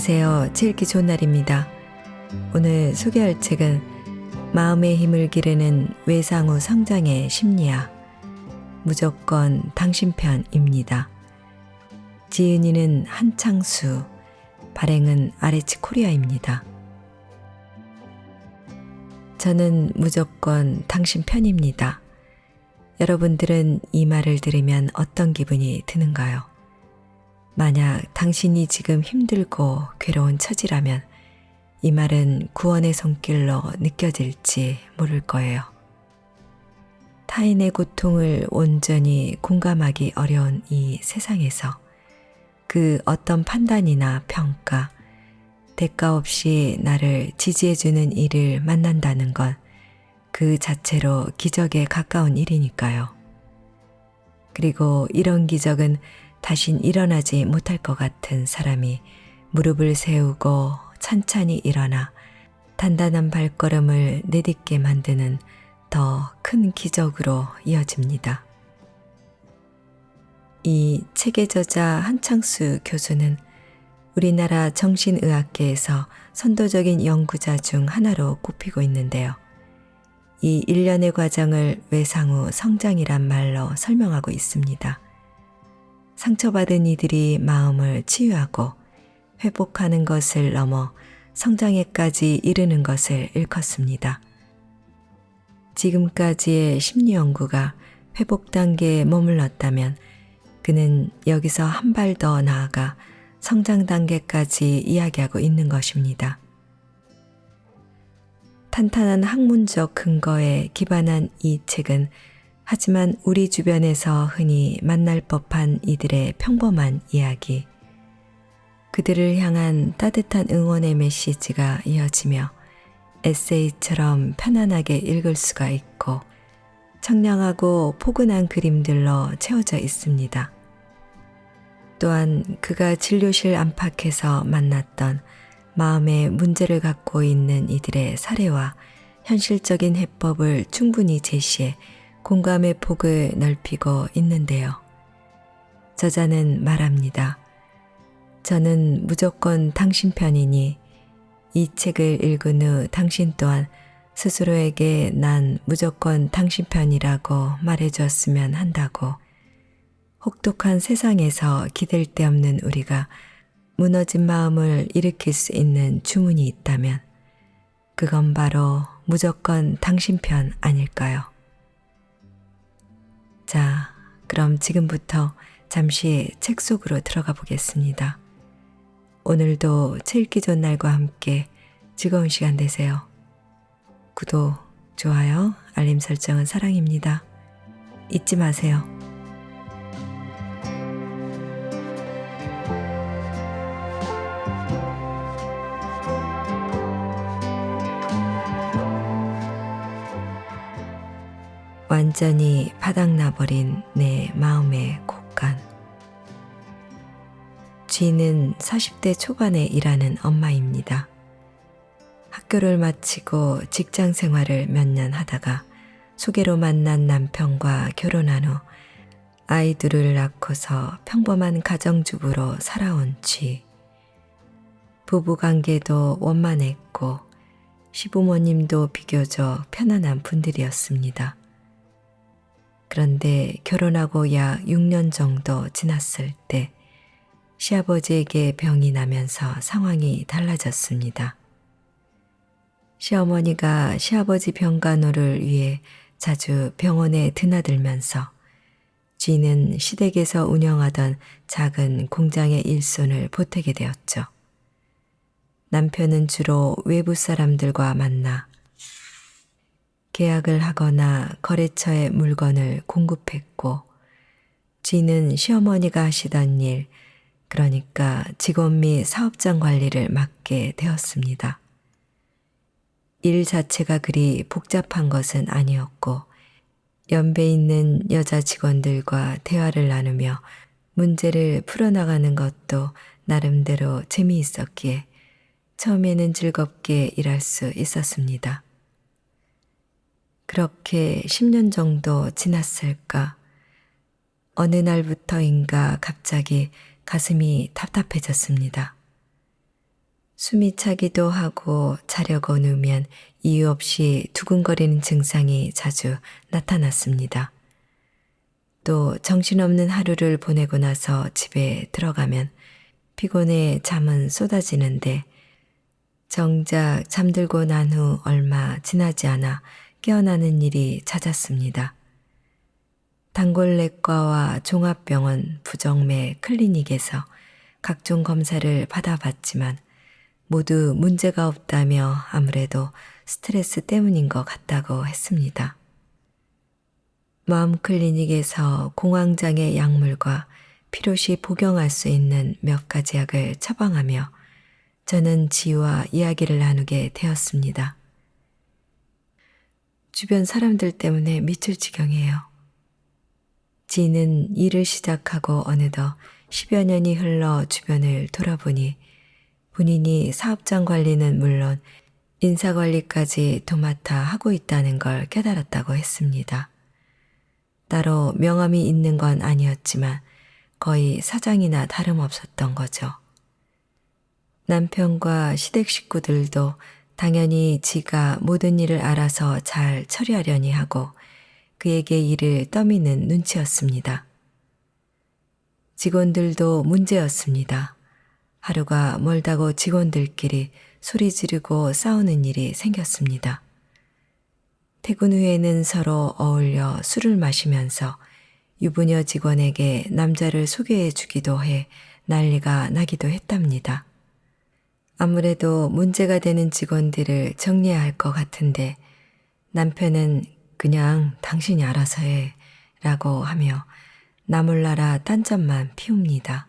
안녕하세요. 책 읽기 좋은 날입니다. 오늘 소개할 책은 마음의 힘을 기르는 외상후 성장의 심리학, 무조건 당신 편입니다. 지은이는 한창수, 발행은 아레치 코리아입니다. 저는 무조건 당신 편입니다. 여러분들은 이 말을 들으면 어떤 기분이 드는가요? 만약 당신이 지금 힘들고 괴로운 처지라면 이 말은 구원의 손길로 느껴질지 모를 거예요. 타인의 고통을 온전히 공감하기 어려운 이 세상에서 그 어떤 판단이나 평가, 대가 없이 나를 지지해주는 이를 만난다는 건 그 자체로 기적에 가까운 일이니까요. 그리고 이런 기적은 다신 일어나지 못할 것 같은 사람이 무릎을 세우고 찬찬히 일어나 단단한 발걸음을 내딛게 만드는 더 큰 기적으로 이어집니다. 이 책의 저자 한창수 교수는 우리나라 정신의학계에서 선도적인 연구자 중 하나로 꼽히고 있는데요. 이 일련의 과정을 외상후 성장이란 말로 설명하고 있습니다. 상처받은 이들이 마음을 치유하고 회복하는 것을 넘어 성장에까지 이르는 것을 일컫습니다. 지금까지의 심리 연구가 회복 단계에 머물렀다면 그는 여기서 한 발 더 나아가 성장 단계까지 이야기하고 있는 것입니다. 탄탄한 학문적 근거에 기반한 이 책은 하지만 우리 주변에서 흔히 만날 법한 이들의 평범한 이야기, 그들을 향한 따뜻한 응원의 메시지가 이어지며 에세이처럼 편안하게 읽을 수가 있고 청량하고 포근한 그림들로 채워져 있습니다. 또한 그가 진료실 안팎에서 만났던 마음의 문제를 갖고 있는 이들의 사례와 현실적인 해법을 충분히 제시해 공감의 폭을 넓히고 있는데요. 저자는 말합니다. 저는 무조건 당신 편이니 이 책을 읽은 후 당신 또한 스스로에게 난 무조건 당신 편이라고 말해주었으면 한다고. 혹독한 세상에서 기댈 데 없는 우리가 무너진 마음을 일으킬 수 있는 주문이 있다면 그건 바로 무조건 당신 편 아닐까요? 자, 그럼 지금부터 잠시 책 속으로 들어가 보겠습니다. 오늘도 책 읽기 좋은 날과 함께 즐거운 시간 되세요. 구독, 좋아요, 알림 설정은 사랑입니다. 잊지 마세요. 완전히 바닥나버린 내 마음의 곳간. 쥐는 40대 초반에 일하는 엄마입니다. 학교를 마치고 직장 생활을 몇 년 하다가 소개로 만난 남편과 결혼한 후 아이들을 낳고서 평범한 가정주부로 살아온 쥐. 부부관계도 원만했고 시부모님도 비교적 편안한 분들이었습니다. 그런데 결혼하고 약 6년 정도 지났을 때 시아버지에게 병이 나면서 상황이 달라졌습니다. 시어머니가 시아버지 병간호를 위해 자주 병원에 드나들면서 쥐는 시댁에서 운영하던 작은 공장의 일손을 보태게 되었죠. 남편은 주로 외부 사람들과 만나 계약을 하거나 거래처에 물건을 공급했고 쥐는 시어머니가 하시던 일, 그러니까 직원 및 사업장 관리를 맡게 되었습니다. 일 자체가 그리 복잡한 것은 아니었고 연배 있는 여자 직원들과 대화를 나누며 문제를 풀어나가는 것도 나름대로 재미있었기에 처음에는 즐겁게 일할 수 있었습니다. 그렇게 10년 정도 지났을까? 어느 날부터인가 갑자기 가슴이 답답해졌습니다. 숨이 차기도 하고 자려고 누우면 이유 없이 두근거리는 증상이 자주 나타났습니다. 또 정신없는 하루를 보내고 나서 집에 들어가면 피곤해 잠은 쏟아지는데 정작 잠들고 난 후 얼마 지나지 않아 깨어나는 일이 잦았습니다. 단골내과와 종합병원 부정맥 클리닉에서 각종 검사를 받아봤지만 모두 문제가 없다며 아무래도 스트레스 때문인 것 같다고 했습니다. 마음 클리닉에서 공황장애 약물과 필요시 복용할 수 있는 몇 가지 약을 처방하며 저는 지와 이야기를 나누게 되었습니다. 주변 사람들 때문에 미칠 지경이에요. 지는 일을 시작하고 어느덧 10여 년이 흘러 주변을 돌아보니 본인이 사업장 관리는 물론 인사관리까지 도맡아 하고 있다는 걸 깨달았다고 했습니다. 따로 명함이 있는 건 아니었지만 거의 사장이나 다름없었던 거죠. 남편과 시댁 식구들도 당연히 지가 모든 일을 알아서 잘 처리하려니 하고 그에게 일을 떠미는 눈치였습니다. 직원들도 문제였습니다. 하루가 멀다고 직원들끼리 소리 지르고 싸우는 일이 생겼습니다. 퇴근 후에는 서로 어울려 술을 마시면서 유부녀 직원에게 남자를 소개해 주기도 해 난리가 나기도 했답니다. 아무래도 문제가 되는 직원들을 정리해야 할 것 같은데 남편은 그냥 당신이 알아서 해 라고 하며 나몰라라 딴점만 피웁니다.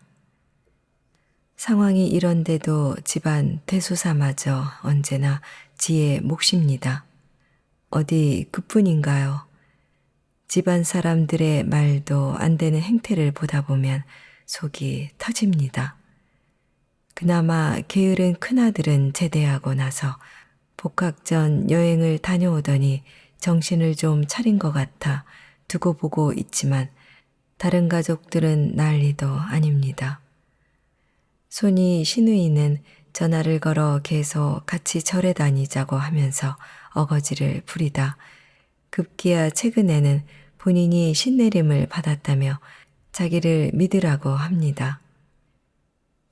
상황이 이런데도 집안 대소사마저 언제나 지의 몫입니다. 어디 그뿐인가요? 집안 사람들의 말도 안 되는 행태를 보다 보면 속이 터집니다. 그나마 게으른 큰아들은 제대하고 나서 복학전 여행을 다녀오더니 정신을 좀 차린 것 같아 두고 보고 있지만 다른 가족들은 난리도 아닙니다. 손이 시누이는 전화를 걸어 계속 같이 절에 다니자고 하면서 어거지를 부리다 급기야 최근에는 본인이 신내림을 받았다며 자기를 믿으라고 합니다.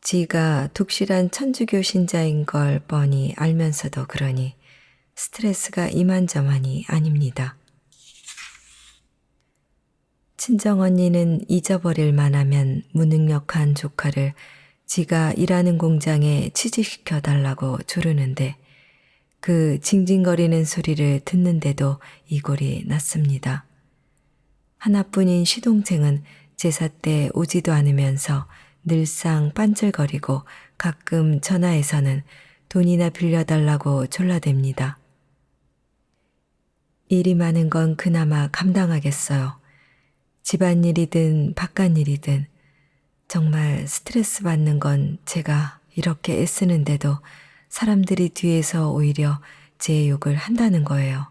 지가 독실한 천주교 신자인 걸 뻔히 알면서도 그러니 스트레스가 이만저만이 아닙니다. 친정언니는 잊어버릴 만하면 무능력한 조카를 지가 일하는 공장에 취직시켜 달라고 조르는데 그 징징거리는 소리를 듣는데도 이골이 났습니다. 하나뿐인 시동생은 제사 때 오지도 않으면서 늘상 빤질거리고 가끔 전화해서는 돈이나 빌려달라고 졸라댑니다. 일이 많은 건 그나마 감당하겠어요. 집안일이든 바깥일이든 정말 스트레스 받는 건 제가 이렇게 애쓰는데도 사람들이 뒤에서 오히려 제 욕을 한다는 거예요.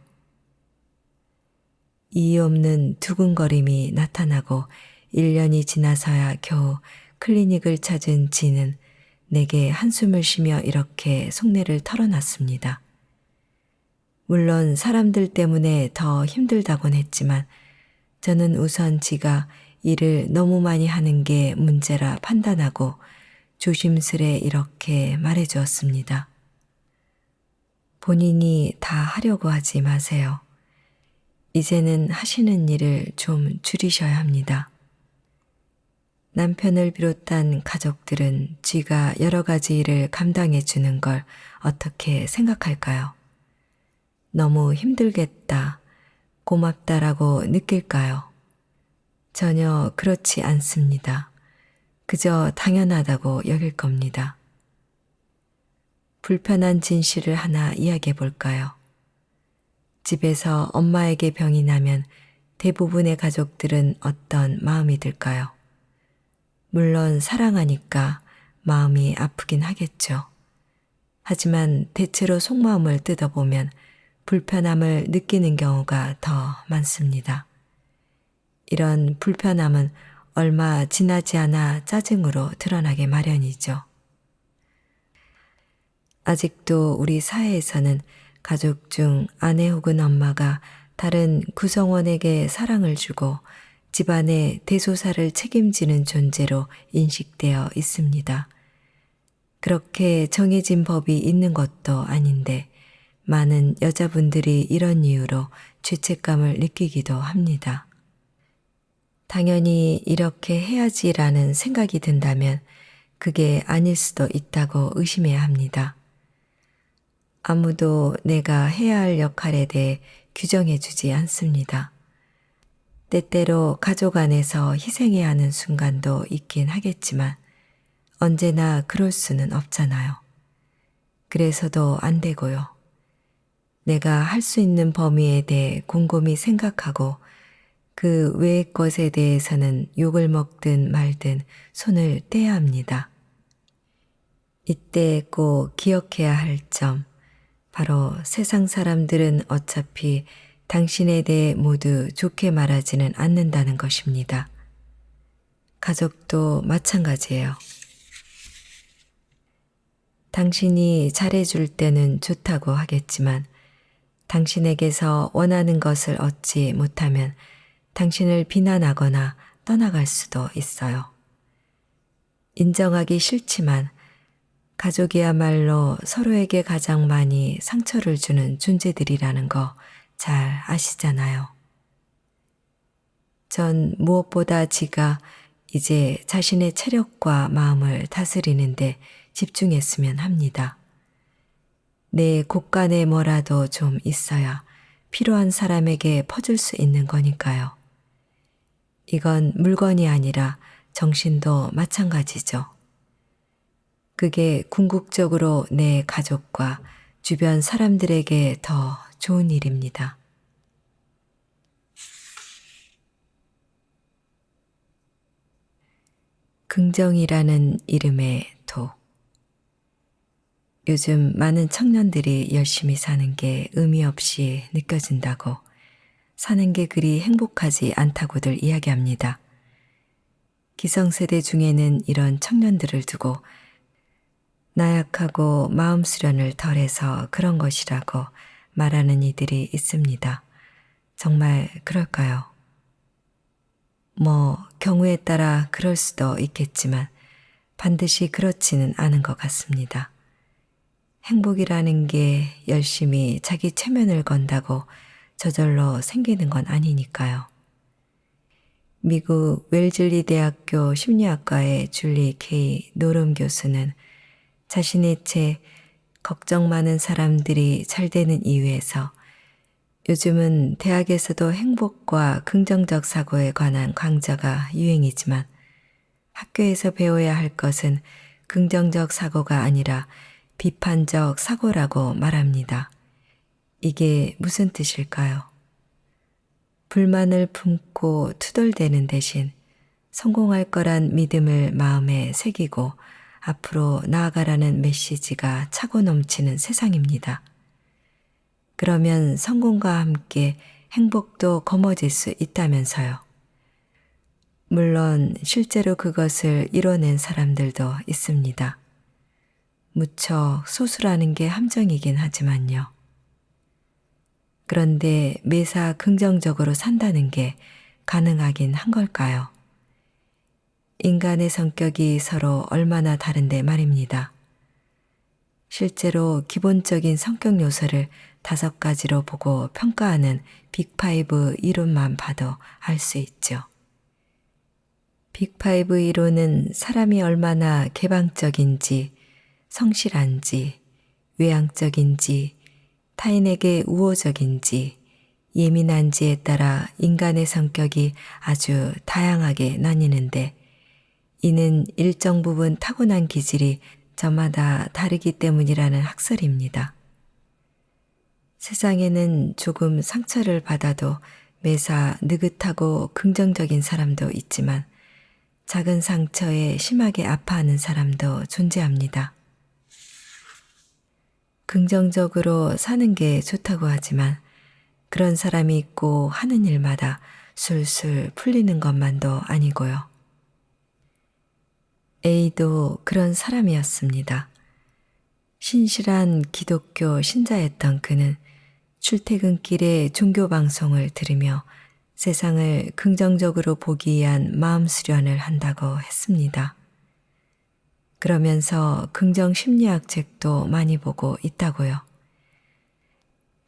이유 없는 두근거림이 나타나고 1년이 지나서야 겨우 클리닉을 찾은 지는 내게 한숨을 쉬며 이렇게 속내를 털어놨습니다. 물론 사람들 때문에 더 힘들다곤 했지만 저는 우선 지가 일을 너무 많이 하는 게 문제라 판단하고 조심스레 이렇게 말해주었습니다. 본인이 다 하려고 하지 마세요. 이제는 하시는 일을 좀 줄이셔야 합니다. 남편을 비롯한 가족들은 쥐가 여러 가지 일을 감당해 주는 걸 어떻게 생각할까요? 너무 힘들겠다, 고맙다라고 느낄까요? 전혀 그렇지 않습니다. 그저 당연하다고 여길 겁니다. 불편한 진실을 하나 이야기해 볼까요? 집에서 엄마에게 병이 나면 대부분의 가족들은 어떤 마음이 들까요? 물론 사랑하니까 마음이 아프긴 하겠죠. 하지만 대체로 속마음을 뜯어보면 불편함을 느끼는 경우가 더 많습니다. 이런 불편함은 얼마 지나지 않아 짜증으로 드러나게 마련이죠. 아직도 우리 사회에서는 가족 중 아내 혹은 엄마가 다른 구성원에게 사랑을 주고 집안의 대소사를 책임지는 존재로 인식되어 있습니다. 그렇게 정해진 법이 있는 것도 아닌데 많은 여자분들이 이런 이유로 죄책감을 느끼기도 합니다. 당연히 이렇게 해야지라는 생각이 든다면 그게 아닐 수도 있다고 의심해야 합니다. 아무도 내가 해야 할 역할에 대해 규정해 주지 않습니다. 때때로 가족 안에서 희생해야 하는 순간도 있긴 하겠지만 언제나 그럴 수는 없잖아요. 그래서도 안 되고요. 내가 할 수 있는 범위에 대해 곰곰이 생각하고 그 외의 것에 대해서는 욕을 먹든 말든 손을 떼야 합니다. 이때 꼭 기억해야 할 점, 바로 세상 사람들은 어차피 당신에 대해 모두 좋게 말하지는 않는다는 것입니다. 가족도 마찬가지예요. 당신이 잘해줄 때는 좋다고 하겠지만 당신에게서 원하는 것을 얻지 못하면 당신을 비난하거나 떠나갈 수도 있어요. 인정하기 싫지만 가족이야말로 서로에게 가장 많이 상처를 주는 존재들이라는 거 잘 아시잖아요. 전 무엇보다 지가 이제 자신의 체력과 마음을 다스리는데 집중했으면 합니다. 내 곳간에 뭐라도 좀 있어야 필요한 사람에게 퍼줄 수 있는 거니까요. 이건 물건이 아니라 정신도 마찬가지죠. 그게 궁극적으로 내 가족과 주변 사람들에게 더 좋은 일입니다. 긍정이라는 이름의 독. 요즘 많은 청년들이 열심히 사는 게 의미 없이 느껴진다고, 사는 게 그리 행복하지 않다고들 이야기합니다. 기성세대 중에는 이런 청년들을 두고 나약하고 마음 수련을 덜해서 그런 것이라고 말하는 이들이 있습니다. 정말 그럴까요? 경우에 따라 그럴 수도 있겠지만 반드시 그렇지는 않은 것 같습니다. 행복이라는 게 열심히 자기 체면을 건다고 저절로 생기는 건 아니니까요. 미국 웰즐리 대학교 심리학과의 줄리 K. 노름 교수는 자신의 책 걱정 많은 사람들이 잘 되는 이유에서 요즘은 대학에서도 행복과 긍정적 사고에 관한 강좌가 유행이지만 학교에서 배워야 할 것은 긍정적 사고가 아니라 비판적 사고라고 말합니다. 이게 무슨 뜻일까요? 불만을 품고 투덜대는 대신 성공할 거란 믿음을 마음에 새기고 앞으로 나아가라는 메시지가 차고 넘치는 세상입니다. 그러면 성공과 함께 행복도 거머쥘 수 있다면서요. 물론 실제로 그것을 이뤄낸 사람들도 있습니다. 무척 소수라는 게 함정이긴 하지만요. 그런데 매사 긍정적으로 산다는 게 가능하긴 한 걸까요? 인간의 성격이 서로 얼마나 다른데 말입니다. 실제로 기본적인 성격 요소를 5가지로 보고 평가하는 빅5 이론만 봐도 알 수 있죠. 빅5 이론은 사람이 얼마나 개방적인지, 성실한지, 외향적인지, 타인에게 우호적인지, 예민한지에 따라 인간의 성격이 아주 다양하게 나뉘는데 이는 일정 부분 타고난 기질이 저마다 다르기 때문이라는 학설입니다. 세상에는 조금 상처를 받아도 매사 느긋하고 긍정적인 사람도 있지만 작은 상처에 심하게 아파하는 사람도 존재합니다. 긍정적으로 사는 게 좋다고 하지만 그런 사람이 있고 하는 일마다 술술 풀리는 것만도 아니고요. A도 그런 사람이었습니다. 신실한 기독교 신자였던 그는 출퇴근길에 종교 방송을 들으며 세상을 긍정적으로 보기 위한 마음 수련을 한다고 했습니다. 그러면서 긍정 심리학 책도 많이 보고 있다고요.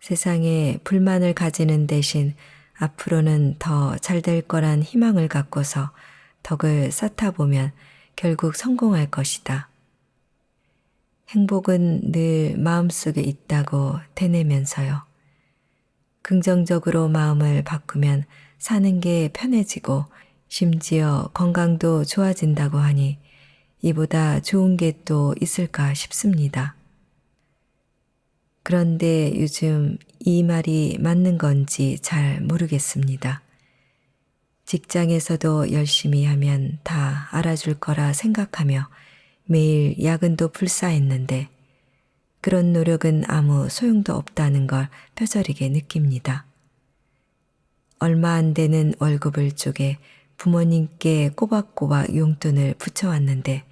세상에 불만을 가지는 대신 앞으로는 더 잘 될 거란 희망을 갖고서 덕을 쌓다 보면 결국 성공할 것이다. 행복은 늘 마음속에 있다고 되뇌면서요. 긍정적으로 마음을 바꾸면 사는 게 편해지고 심지어 건강도 좋아진다고 하니 이보다 좋은 게 또 있을까 싶습니다. 그런데 요즘 이 말이 맞는 건지 잘 모르겠습니다. 직장에서도 열심히 하면 다 알아줄 거라 생각하며 매일 야근도 불사했는데 그런 노력은 아무 소용도 없다는 걸 뼈저리게 느낍니다. 얼마 안 되는 월급을 쪼개 부모님께 꼬박꼬박 용돈을 붙여왔는데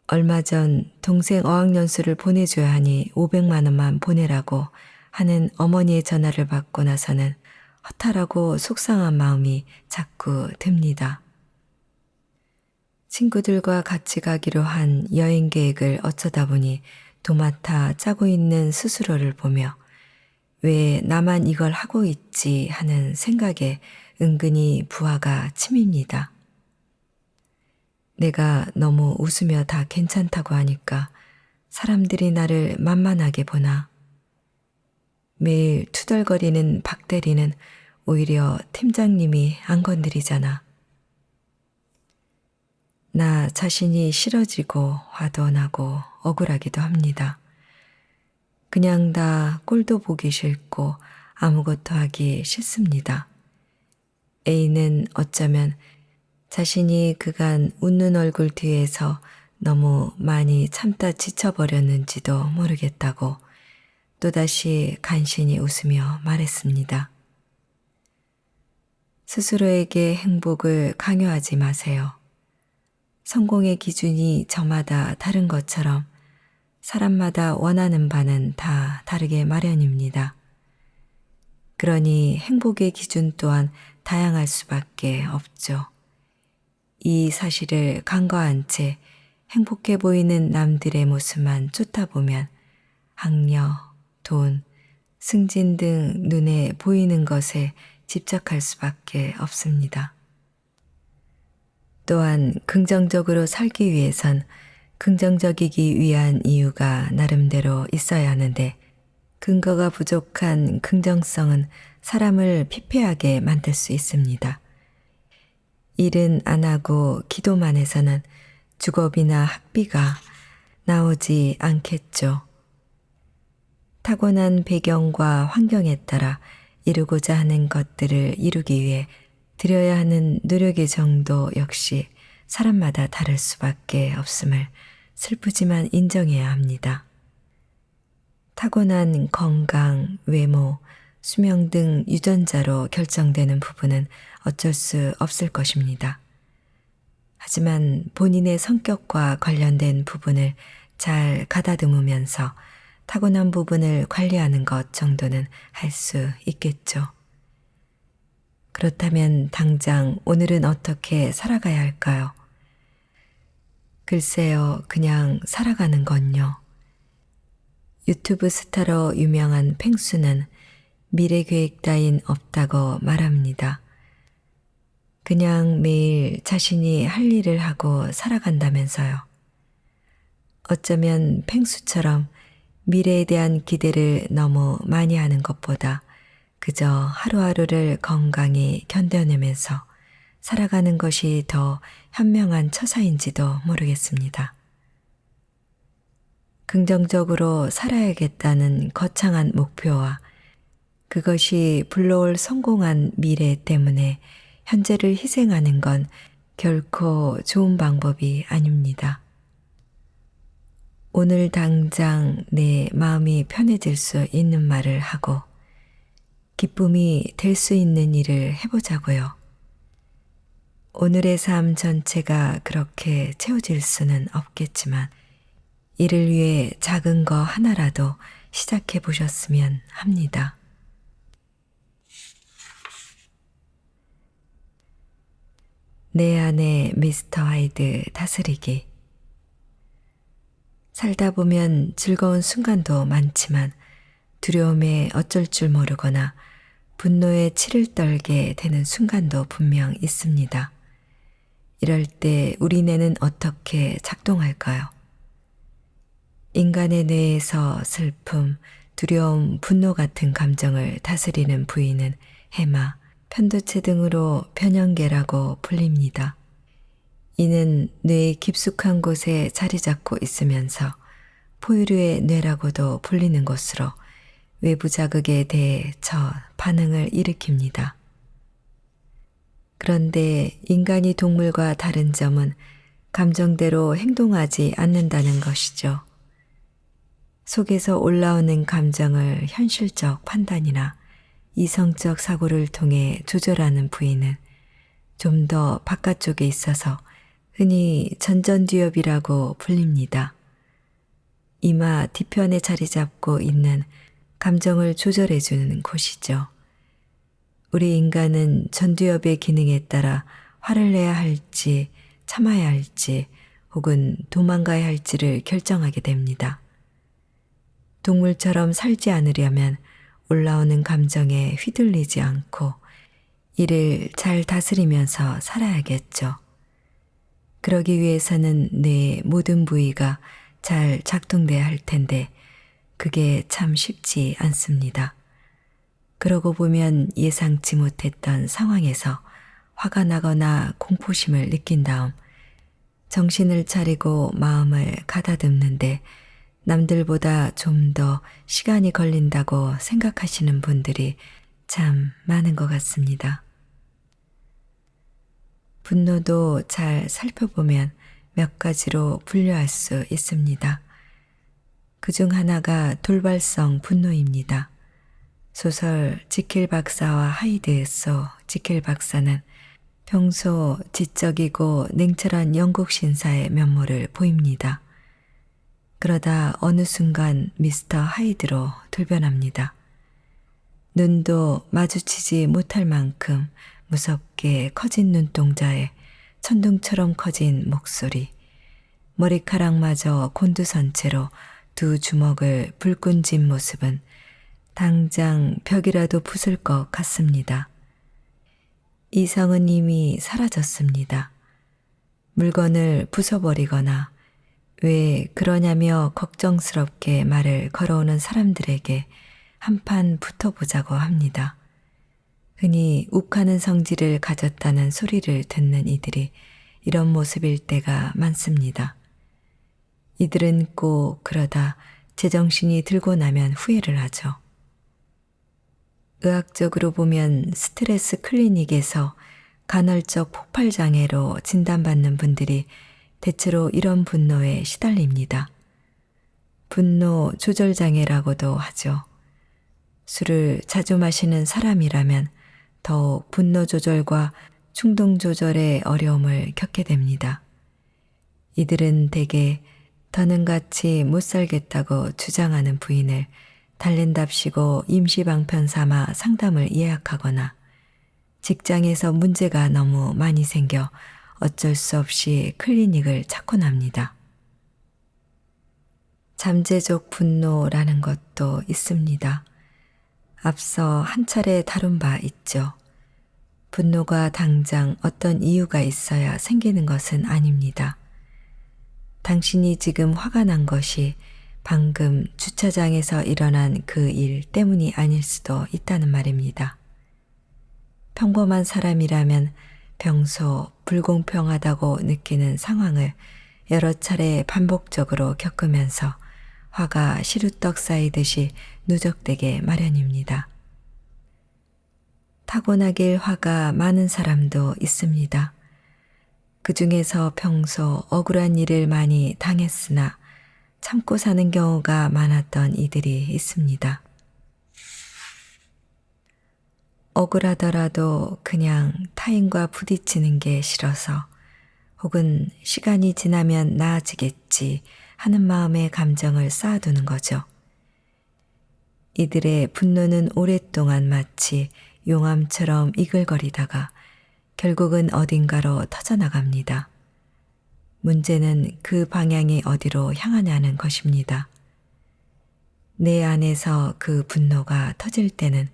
얼마 전 동생 어학연수를 보내줘야 하니 500만 원만 보내라고 하는 어머니의 전화를 받고 나서는 허탈하고 속상한 마음이 자꾸 듭니다. 친구들과 같이 가기로 한 여행 계획을 어쩌다 보니 도맡아 짜고 있는 스스로를 보며 왜 나만 이걸 하고 있지 하는 생각에 은근히 부하가 침입니다. 내가 너무 웃으며 다 괜찮다고 하니까 사람들이 나를 만만하게 보나. 매일 투덜거리는 박 대리는 오히려 팀장님이 안 건드리잖아. 나 자신이 싫어지고 화도 나고 억울하기도 합니다. 그냥 다 꼴도 보기 싫고 아무것도 하기 싫습니다. A는 어쩌면 자신이 그간 웃는 얼굴 뒤에서 너무 많이 참다 지쳐버렸는지도 모르겠다고 또다시 간신히 웃으며 말했습니다. 스스로에게 행복을 강요하지 마세요. 성공의 기준이 저마다 다른 것처럼 사람마다 원하는 바는 다 다르게 마련입니다. 그러니 행복의 기준 또한 다양할 수밖에 없죠. 이 사실을 간과한 채 행복해 보이는 남들의 모습만 쫓다 보면 학력, 돈, 승진 등 눈에 보이는 것에 집착할 수밖에 없습니다. 또한 긍정적으로 살기 위해선 긍정적이기 위한 이유가 나름대로 있어야 하는데 근거가 부족한 긍정성은 사람을 피폐하게 만들 수 있습니다. 일은 안 하고 기도만 해서는 주거비나 학비가 나오지 않겠죠. 타고난 배경과 환경에 따라 이루고자 하는 것들을 이루기 위해 들여야 하는 노력의 정도 역시 사람마다 다를 수밖에 없음을 슬프지만 인정해야 합니다. 타고난 건강, 외모, 수명 등 유전자로 결정되는 부분은 어쩔 수 없을 것입니다. 하지만 본인의 성격과 관련된 부분을 잘 가다듬으면서 타고난 부분을 관리하는 것 정도는 할 수 있겠죠. 그렇다면 당장 오늘은 어떻게 살아가야 할까요? 글쎄요, 그냥 살아가는 건요. 유튜브 스타로 유명한 펭수는 미래 계획 따윈 없다고 말합니다. 그냥 매일 자신이 할 일을 하고 살아간다면서요. 어쩌면 펭수처럼 미래에 대한 기대를 너무 많이 하는 것보다 그저 하루하루를 건강히 견뎌내면서 살아가는 것이 더 현명한 처사인지도 모르겠습니다. 긍정적으로 살아야겠다는 거창한 목표와 그것이 불러올 성공한 미래 때문에 현재를 희생하는 건 결코 좋은 방법이 아닙니다. 오늘 당장 내 마음이 편해질 수 있는 말을 하고 기쁨이 될 수 있는 일을 해보자고요. 오늘의 삶 전체가 그렇게 채워질 수는 없겠지만 이를 위해 작은 거 하나라도 시작해 보셨으면 합니다. 내 안에 미스터 하이드 다스리기. 살다 보면 즐거운 순간도 많지만 두려움에 어쩔 줄 모르거나 분노에 치를 떨게 되는 순간도 분명 있습니다. 이럴 때 우리 뇌는 어떻게 작동할까요? 인간의 뇌에서 슬픔, 두려움, 분노 같은 감정을 다스리는 부위는 해마, 편두체 등으로 변형계라고 불립니다. 이는 뇌의 깊숙한 곳에 자리 잡고 있으면서 포유류의 뇌라고도 불리는 곳으로 외부 자극에 대해 반응을 일으킵니다. 그런데 인간이 동물과 다른 점은 감정대로 행동하지 않는다는 것이죠. 속에서 올라오는 감정을 현실적 판단이나 이성적 사고를 통해 조절하는 부위는 좀 더 바깥쪽에 있어서 흔히 전전두엽이라고 불립니다. 이마 뒤편에 자리 잡고 있는 감정을 조절해주는 곳이죠. 우리 인간은 전두엽의 기능에 따라 화를 내야 할지 참아야 할지 혹은 도망가야 할지를 결정하게 됩니다. 동물처럼 살지 않으려면 올라오는 감정에 휘둘리지 않고 이를 잘 다스리면서 살아야겠죠. 그러기 위해서는 뇌의 모든 부위가 잘 작동돼야 할 텐데 그게 참 쉽지 않습니다. 그러고 보면 예상치 못했던 상황에서 화가 나거나 공포심을 느낀 다음 정신을 차리고 마음을 가다듬는데 남들보다 좀 더 시간이 걸린다고 생각하시는 분들이 참 많은 것 같습니다. 분노도 잘 살펴보면 몇 가지로 분류할 수 있습니다. 그중 하나가 돌발성 분노입니다. 소설 지킬 박사와 하이드 속 지킬 박사는 평소 지적이고 냉철한 영국 신사의 면모를 보입니다. 그러다 어느 순간 미스터 하이드로 돌변합니다. 눈도 마주치지 못할 만큼 무섭게 커진 눈동자에 천둥처럼 커진 목소리, 머리카락마저 곤두선 채로 두 주먹을 불끈 쥔 모습은 당장 벽이라도 부술 것 같습니다. 이성은 이미 사라졌습니다. 물건을 부숴버리거나 왜 그러냐며 걱정스럽게 말을 걸어오는 사람들에게 한판 붙어보자고 합니다. 흔히 욱하는 성질을 가졌다는 소리를 듣는 이들이 이런 모습일 때가 많습니다. 이들은 꼭 그러다 제정신이 들고 나면 후회를 하죠. 의학적으로 보면 스트레스 클리닉에서 간헐적 폭발장애로 진단받는 분들이 대체로 이런 분노에 시달립니다. 분노 조절장애라고도 하죠. 술을 자주 마시는 사람이라면 더욱 분노 조절과 충동 조절의 어려움을 겪게 됩니다. 이들은 대개 더는 같이 못 살겠다고 주장하는 부인을 달랜답시고 임시방편 삼아 상담을 예약하거나 직장에서 문제가 너무 많이 생겨 어쩔 수 없이 클리닉을 찾곤 합니다. 잠재적 분노라는 것도 있습니다. 앞서 한 차례 다룬 바 있죠. 분노가 당장 어떤 이유가 있어야 생기는 것은 아닙니다. 당신이 지금 화가 난 것이 방금 주차장에서 일어난 그 일 때문이 아닐 수도 있다는 말입니다. 평범한 사람이라면 평소 불공평하다고 느끼는 상황을 여러 차례 반복적으로 겪으면서 화가 시루떡 쌓이듯이 누적되게 마련입니다. 타고나길 화가 많은 사람도 있습니다. 그 중에서 평소 억울한 일을 많이 당했으나 참고 사는 경우가 많았던 이들이 있습니다. 억울하더라도 그냥 타인과 부딪히는 게 싫어서 혹은 시간이 지나면 나아지겠지 하는 마음의 감정을 쌓아두는 거죠. 이들의 분노는 오랫동안 마치 용암처럼 이글거리다가 결국은 어딘가로 터져나갑니다. 문제는 그 방향이 어디로 향하냐는 것입니다. 내 안에서 그 분노가 터질 때는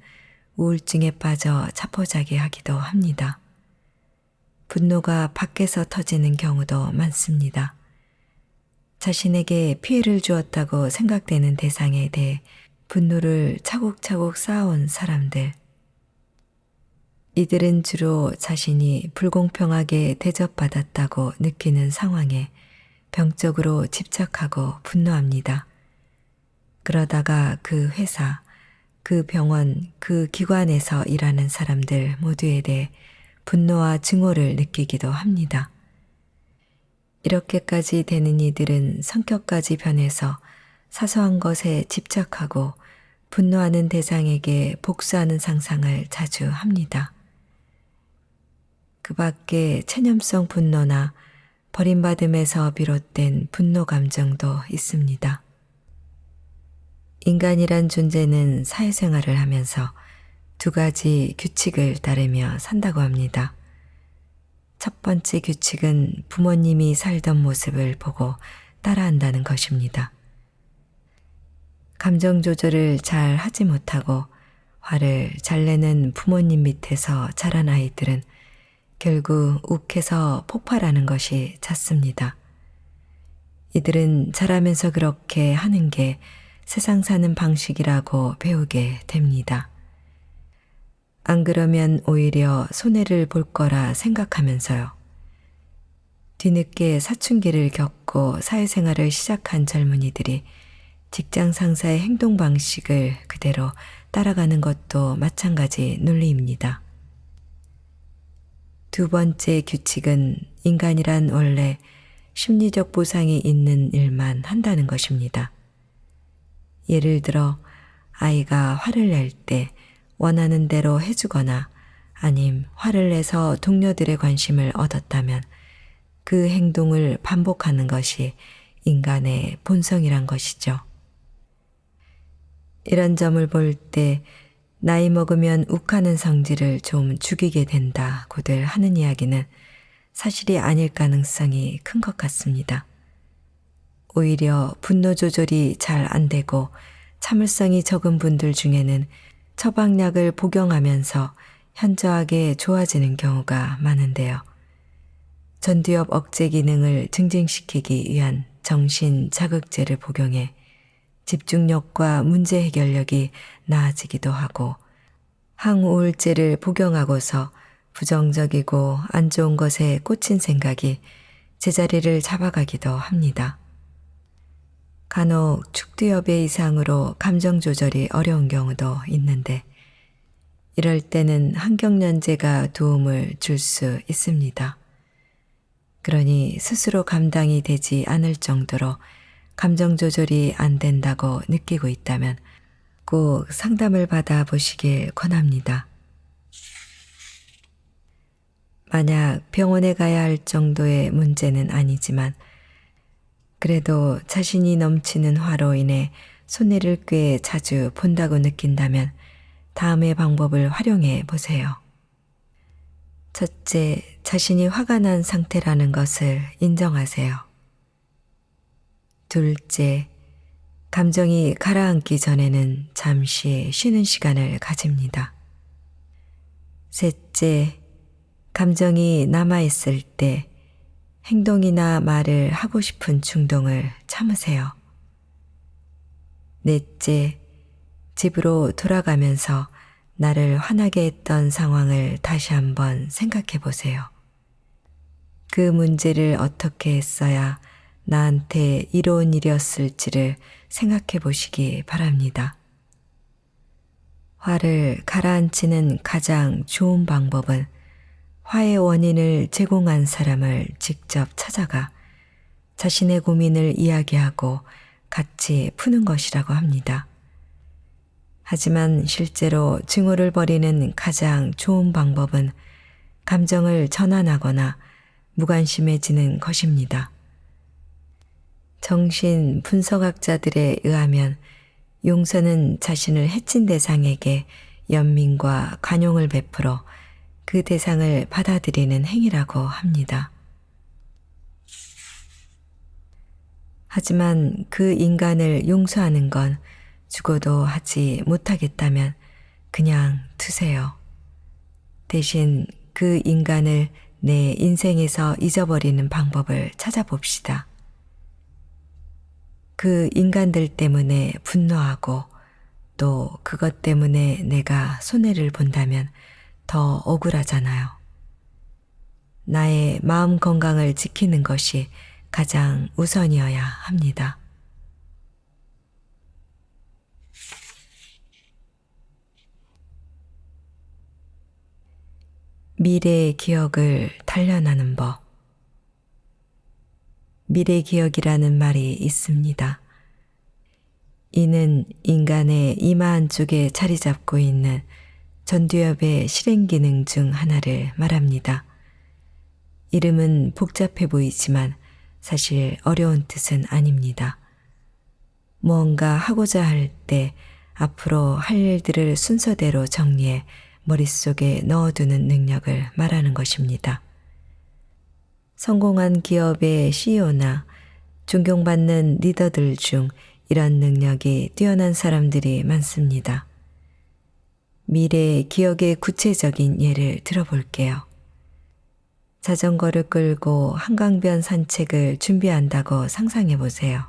우울증에 빠져 자포자기하기도 합니다. 분노가 밖에서 터지는 경우도 많습니다. 자신에게 피해를 주었다고 생각되는 대상에 대해 분노를 차곡차곡 쌓아온 사람들. 이들은 주로 자신이 불공평하게 대접받았다고 느끼는 상황에 병적으로 집착하고 분노합니다. 그러다가 그 회사, 그 병원, 그 기관에서 일하는 사람들 모두에 대해 분노와 증오를 느끼기도 합니다. 이렇게까지 되는 이들은 성격까지 변해서 사소한 것에 집착하고 분노하는 대상에게 복수하는 상상을 자주 합니다. 그 밖에 체념성 분노나 버림받음에서 비롯된 분노 감정도 있습니다. 인간이란 존재는 사회생활을 하면서 두 가지 규칙을 따르며 산다고 합니다. 첫 번째 규칙은 부모님이 살던 모습을 보고 따라한다는 것입니다. 감정 조절을 잘 하지 못하고 화를 잘 내는 부모님 밑에서 자란 아이들은 결국 욱해서 폭발하는 것이 잦습니다. 이들은 자라면서 그렇게 하는 게 세상 사는 방식이라고 배우게 됩니다. 안 그러면 오히려 손해를 볼 거라 생각하면서요. 뒤늦게 사춘기를 겪고 사회생활을 시작한 젊은이들이 직장 상사의 행동 방식을 그대로 따라가는 것도 마찬가지 논리입니다. 두 번째 규칙은 인간이란 원래 심리적 보상이 있는 일만 한다는 것입니다. 예를 들어 아이가 화를 낼 때 원하는 대로 해주거나 아님 화를 내서 동료들의 관심을 얻었다면 그 행동을 반복하는 것이 인간의 본성이란 것이죠. 이런 점을 볼 때 나이 먹으면 욱하는 성질을 좀 죽이게 된다고들 하는 이야기는 사실이 아닐 가능성이 큰 것 같습니다. 오히려 분노 조절이 잘 안 되고 참을성이 적은 분들 중에는 처방약을 복용하면서 현저하게 좋아지는 경우가 많은데요. 전두엽 억제 기능을 증진시키기 위한 정신 자극제를 복용해 집중력과 문제 해결력이 나아지기도 하고 항우울제를 복용하고서 부정적이고 안 좋은 것에 꽂힌 생각이 제자리를 잡아가기도 합니다. 간혹 축두엽의 이상으로 감정 조절이 어려운 경우도 있는데 이럴 때는 환경연제가 도움을 줄 수 있습니다. 그러니 스스로 감당이 되지 않을 정도로 감정 조절이 안 된다고 느끼고 있다면 꼭 상담을 받아 보시길 권합니다. 만약 병원에 가야 할 정도의 문제는 아니지만 그래도 자신이 넘치는 화로 인해 손해를 꽤 자주 본다고 느낀다면 다음의 방법을 활용해 보세요. 첫째, 자신이 화가 난 상태라는 것을 인정하세요. 둘째, 감정이 가라앉기 전에는 잠시 쉬는 시간을 가집니다. 셋째, 감정이 남아있을 때 행동이나 말을 하고 싶은 충동을 참으세요. 넷째, 집으로 돌아가면서 나를 화나게 했던 상황을 다시 한번 생각해 보세요. 그 문제를 어떻게 했어야 나한테 이로운 일이었을지를 생각해 보시기 바랍니다. 화를 가라앉히는 가장 좋은 방법은 화의 원인을 제공한 사람을 직접 찾아가 자신의 고민을 이야기하고 같이 푸는 것이라고 합니다. 하지만 실제로 증오를 버리는 가장 좋은 방법은 감정을 전환하거나 무관심해지는 것입니다. 정신 분석학자들에 의하면 용서는 자신을 해친 대상에게 연민과 관용을 베풀어 그 대상을 받아들이는 행위라고 합니다. 하지만 그 인간을 용서하는 건 죽어도 하지 못하겠다면 그냥 두세요. 대신 그 인간을 내 인생에서 잊어버리는 방법을 찾아봅시다. 그 인간들 때문에 분노하고 또 그것 때문에 내가 손해를 본다면 더 억울하잖아요. 나의 마음 건강을 지키는 것이 가장 우선이어야 합니다. 미래의 기억을 단련하는 법. 미래 기억이라는 말이 있습니다. 이는 인간의 이마 안쪽에 자리 잡고 있는 전두엽의 실행 기능 중 하나를 말합니다. 이름은 복잡해 보이지만 사실 어려운 뜻은 아닙니다. 무언가 하고자 할 때 앞으로 할 일들을 순서대로 정리해 머릿속에 넣어두는 능력을 말하는 것입니다. 성공한 기업의 CEO나 존경받는 리더들 중 이런 능력이 뛰어난 사람들이 많습니다. 미래의 기억의 구체적인 예를 들어볼게요. 자전거를 끌고 한강변 산책을 준비한다고 상상해 보세요.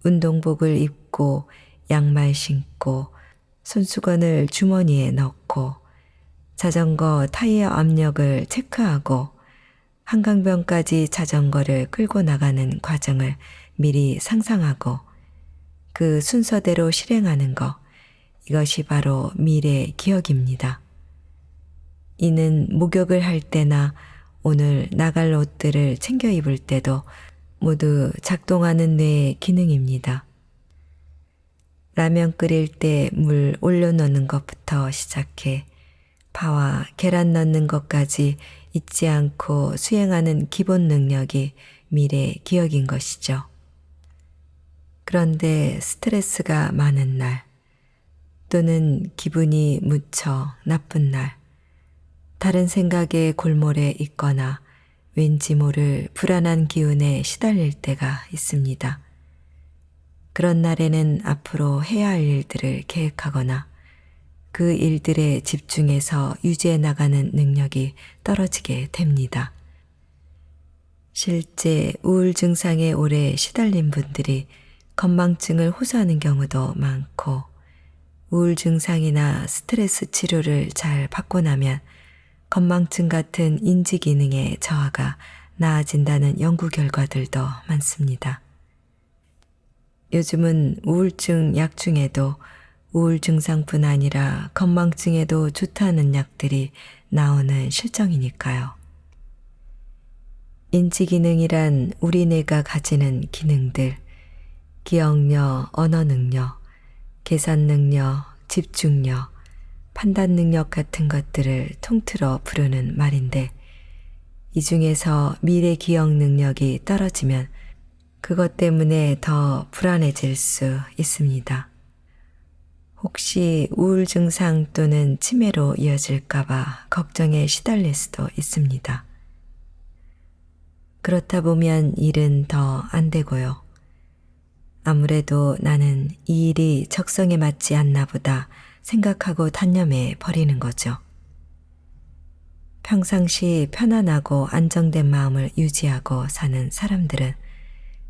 운동복을 입고 양말 신고 손수건을 주머니에 넣고 자전거 타이어 압력을 체크하고 한강변까지 자전거를 끌고 나가는 과정을 미리 상상하고 그 순서대로 실행하는 것, 이것이 바로 미래 기억입니다. 이는 목욕을 할 때나 오늘 나갈 옷들을 챙겨 입을 때도 모두 작동하는 뇌의 기능입니다. 라면 끓일 때 물 올려놓는 것부터 시작해 파와 계란 넣는 것까지 잊지 않고 수행하는 기본 능력이 미래 기억인 것이죠. 그런데 스트레스가 많은 날 또는 기분이 무척 나쁜 날, 다른 생각에 골몰해 있거나 왠지 모를 불안한 기운에 시달릴 때가 있습니다. 그런 날에는 앞으로 해야 할 일들을 계획하거나 그 일들에 집중해서 유지해 나가는 능력이 떨어지게 됩니다. 실제 우울 증상에 오래 시달린 분들이 건망증을 호소하는 경우도 많고 우울 증상이나 스트레스 치료를 잘 받고 나면 건망증 같은 인지 기능의 저하가 나아진다는 연구 결과들도 많습니다. 요즘은 우울증 약 중에도 우울 증상뿐 아니라 건망증에도 좋다는 약들이 나오는 실정이니까요. 인지 기능이란 우리 뇌가 가지는 기능들, 기억력, 언어 능력, 계산 능력, 집중력, 판단 능력 같은 것들을 통틀어 부르는 말인데 이 중에서 미래 기억 능력이 떨어지면 그것 때문에 더 불안해질 수 있습니다. 혹시 우울 증상 또는 치매로 이어질까봐 걱정에 시달릴 수도 있습니다. 그렇다 보면 일은 더 안 되고요. 아무래도 나는 이 일이 적성에 맞지 않나 보다 생각하고 단념해 버리는 거죠. 평상시 편안하고 안정된 마음을 유지하고 사는 사람들은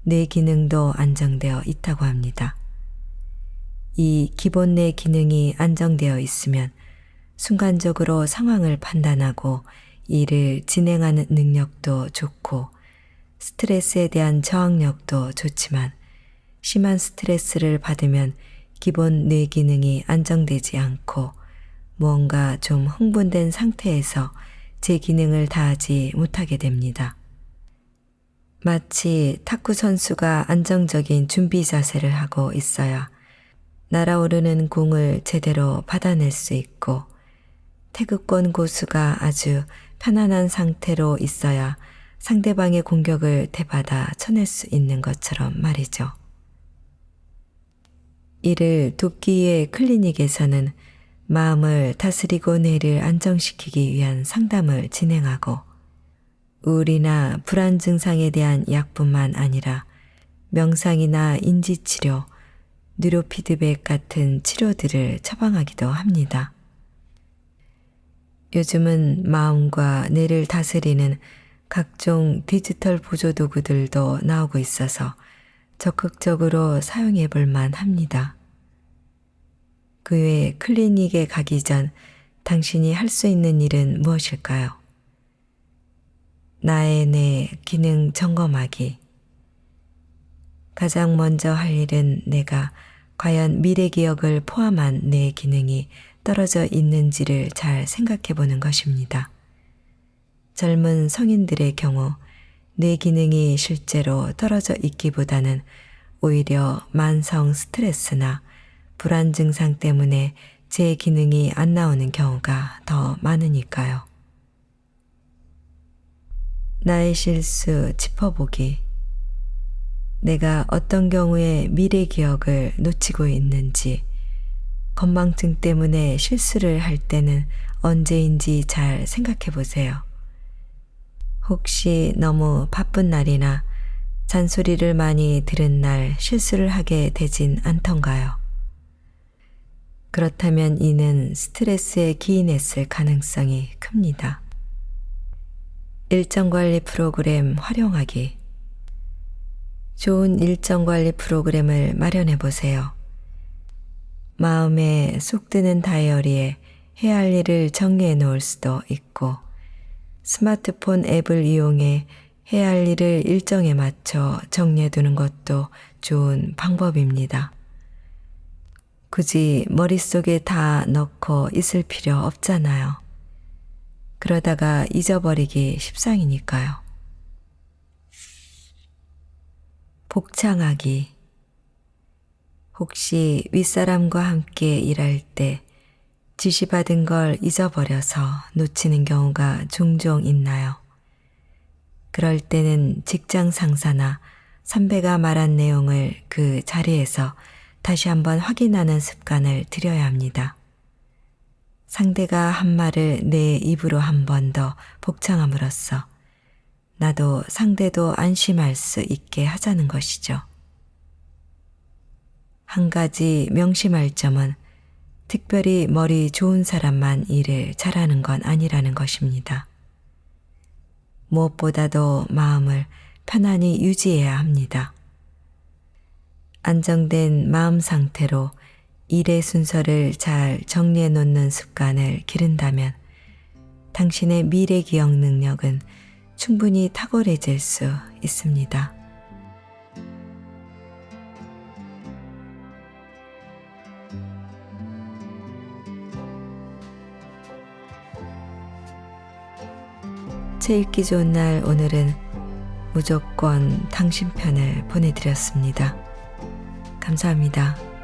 뇌 기능도 안정되어 있다고 합니다. 이 기본 뇌 기능이 안정되어 있으면 순간적으로 상황을 판단하고 일을 진행하는 능력도 좋고 스트레스에 대한 저항력도 좋지만 심한 스트레스를 받으면 기본 뇌 기능이 안정되지 않고 무언가 좀 흥분된 상태에서 제 기능을 다하지 못하게 됩니다. 마치 탁구 선수가 안정적인 준비 자세를 하고 있어야 날아오르는 공을 제대로 받아낼 수 있고 태극권 고수가 아주 편안한 상태로 있어야 상대방의 공격을 대받아 쳐낼 수 있는 것처럼 말이죠. 이를 돕기 위해 클리닉에서는 마음을 다스리고 뇌를 안정시키기 위한 상담을 진행하고 우울이나 불안 증상에 대한 약뿐만 아니라 명상이나 인지치료, 뉴로피드백 같은 치료들을 처방하기도 합니다. 요즘은 마음과 뇌를 다스리는 각종 디지털 보조 도구들도 나오고 있어서 적극적으로 사용해 볼 만합니다. 그 외에 클리닉에 가기 전 당신이 할 수 있는 일은 무엇일까요? 나의 뇌 기능 점검하기. 가장 먼저 할 일은 내가 과연 미래 기억을 포함한 뇌 기능이 떨어져 있는지를 잘 생각해 보는 것입니다. 젊은 성인들의 경우 뇌 기능이 실제로 떨어져 있기보다는 오히려 만성 스트레스나 불안 증상 때문에 제 기능이 안 나오는 경우가 더 많으니까요. 나의 실수 짚어보기. 내가 어떤 경우에 미래 기억을 놓치고 있는지, 건망증 때문에 실수를 할 때는 언제인지 잘 생각해 보세요. 혹시 너무 바쁜 날이나 잔소리를 많이 들은 날 실수를 하게 되진 않던가요? 그렇다면 이는 스트레스에 기인했을 가능성이 큽니다. 일정관리 프로그램 활용하기. 좋은 일정관리 프로그램을 마련해 보세요. 마음에 쏙 드는 다이어리에 해야 할 일을 정리해 놓을 수도 있고, 스마트폰 앱을 이용해 해야 할 일을 일정에 맞춰 정리해 두는 것도 좋은 방법입니다. 굳이 머릿속에 다 넣고 있을 필요 없잖아요. 그러다가 잊어버리기 십상이니까요. 복창하기. 혹시 윗사람과 함께 일할 때 지시받은 걸 잊어버려서 놓치는 경우가 종종 있나요? 그럴 때는 직장 상사나 선배가 말한 내용을 그 자리에서 다시 한번 확인하는 습관을 들여야 합니다. 상대가 한 말을 내 입으로 한 번 더 복창함으로써 나도 상대도 안심할 수 있게 하자는 것이죠. 한 가지 명심할 점은 특별히 머리 좋은 사람만 일을 잘하는 건 아니라는 것입니다. 무엇보다도 마음을 편안히 유지해야 합니다. 안정된 마음 상태로 일의 순서를 잘 정리해 놓는 습관을 기른다면 당신의 미래 기억 능력은 충분히 탁월해질 수 있습니다. 책 읽기 좋은 날 오늘은 무조건 당신 편을 보내드렸습니다. 감사합니다.